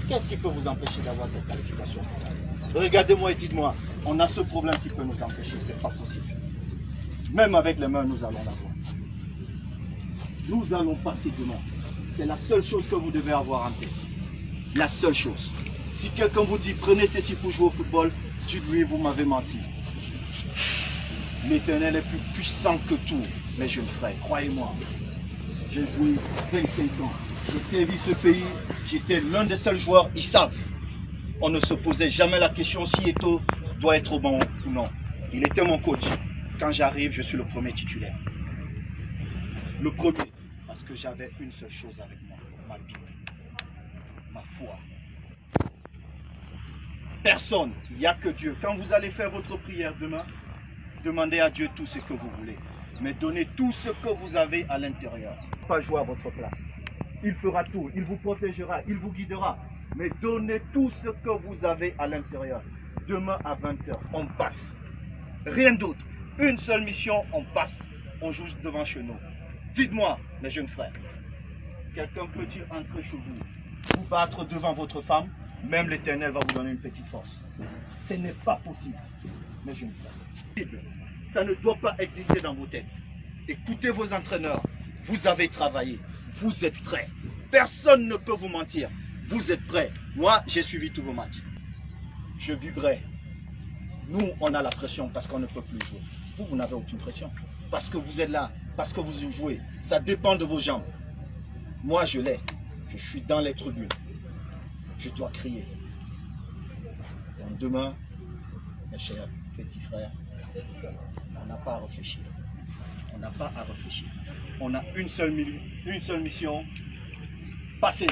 Qu'est-ce qui peut vous empêcher d'avoir cette qualification? Regardez-moi et dites-moi, on a ce problème qui peut nous empêcher, c'est pas possible. Même avec les mains, nous allons l'avoir. Nous allons passer demain. C'est la seule chose que vous devez avoir en tête. La seule chose. Si quelqu'un vous dit prenez ceci pour jouer au football, dites-lui vous m'avez menti. L'Éternel est plus puissant que tout, mes jeunes frères, croyez-moi. J'ai joué 25 ans, j'ai servi ce pays, j'étais l'un des seuls joueurs, ils savent. On ne se posait jamais la question si Eto'o doit être au banc ou non. Il était mon coach. Quand j'arrive, je suis le premier titulaire. Le premier, parce que j'avais une seule chose avec moi, ma Bible, ma foi. Personne, il n'y a que Dieu. Quand vous allez faire votre prière demain, demandez à Dieu tout ce que vous voulez. Mais donnez tout ce que vous avez à l'intérieur. Pas jouer à votre place. Il fera tout, il vous protégera, il vous guidera. Mais donnez tout ce que vous avez à l'intérieur. Demain à 20 h, on passe. Rien d'autre. Une seule mission, on passe. On joue devant chez nous. Dites-moi, mes jeunes frères, quelqu'un peut-il entrer chez vous, vous battre devant votre femme? Même l'Éternel va vous donner une petite force. Ce n'est pas possible, mes jeunes frères. Ça ne doit pas exister dans vos têtes. Écoutez vos entraîneurs. Vous avez travaillé. Vous êtes prêts. Personne ne peut vous mentir. Vous êtes prêts. Moi, j'ai suivi tous vos matchs. Je vibrais. Nous, on a la pression parce qu'on ne peut plus jouer. Vous, vous n'avez aucune pression. Parce que vous êtes là, parce que vous jouez. Ça dépend de vos jambes. Moi, je l'ai. Je suis dans les tribunes. Je dois crier. Donc demain, mes chers petits frères, on n'a pas à réfléchir. On n'a pas à réfléchir. On a une seule mission. Passer.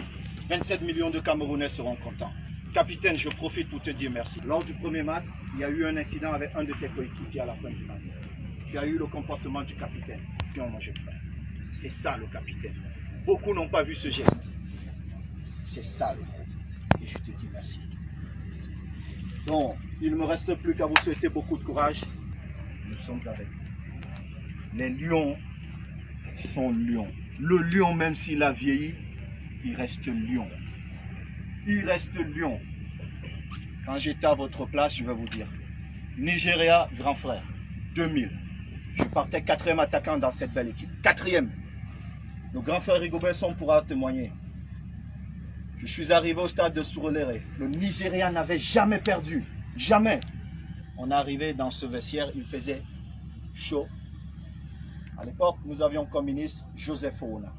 27 millions de Camerounais seront contents. Capitaine, je profite pour te dire merci. Lors du premier match, il y a eu un incident avec un de tes coéquipiers à la fin du match. Tu as eu le comportement du capitaine. C'est ça le capitaine. Beaucoup n'ont pas vu ce geste. C'est ça le groupe. Et je te dis merci. Donc, il ne me reste plus qu'à vous souhaiter beaucoup de courage. Nous sommes avec vous. Les lions sont lions. Le lion, même s'il a vieilli, il reste lion. Il reste lion. Quand j'étais à votre place, je vais vous dire. Nigeria, grand frère, 2000. Je partais 4e attaquant dans cette belle équipe. 4e. Le grand frère Rigobert pourra témoigner. Je suis arrivé au stade de Surulere. Le Nigeria n'avait jamais perdu. Jamais. On est arrivé dans ce vestiaire, il faisait chaud. À l'époque, nous avions comme ministre Joseph Ouna,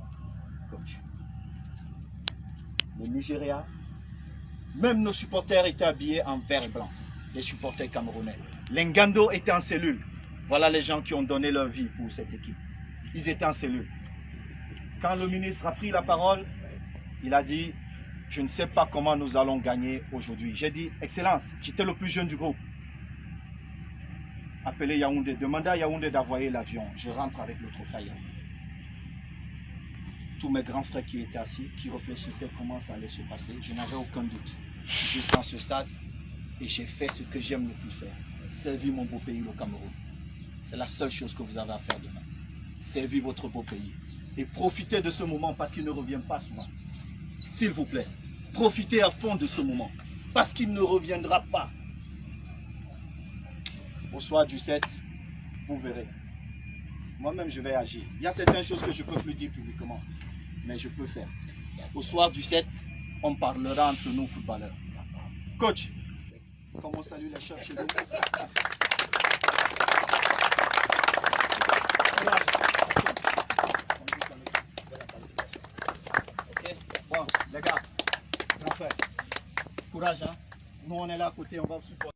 coach. Le Nigeria, même nos supporters étaient habillés en vert et blanc. Les supporters camerounais. L'Engando était en cellule. Voilà les gens qui ont donné leur vie pour cette équipe. Ils étaient en cellule. Quand le ministre a pris la parole, il a dit, je ne sais pas comment nous allons gagner aujourd'hui. J'ai dit, Excellence, j'étais le plus jeune du groupe. Appelez Yaoundé, demandez à Yaoundé d'envoyer l'avion. Je rentre avec le trophée. Tous mes grands frères qui étaient assis, qui réfléchissaient comment ça allait se passer, je n'avais aucun doute. Je suis dans ce stade et j'ai fait ce que j'aime le plus faire. Servir mon beau pays, le Cameroun. C'est la seule chose que vous avez à faire demain. Servir votre beau pays. Et profitez de ce moment parce qu'il ne revient pas souvent. S'il vous plaît, profitez à fond de ce moment parce qu'il ne reviendra pas. Au soir du 7, vous verrez. Moi-même, je vais agir. Il y a certaines choses que je ne peux plus dire publiquement, mais je peux faire. Au soir du 7, on parlera entre nous footballeurs. Coach, comment on salue les chefs chez nous? Ok, bon, les gars, grand frère, courage, hein. Nous, on est là à côté, on va vous supporter.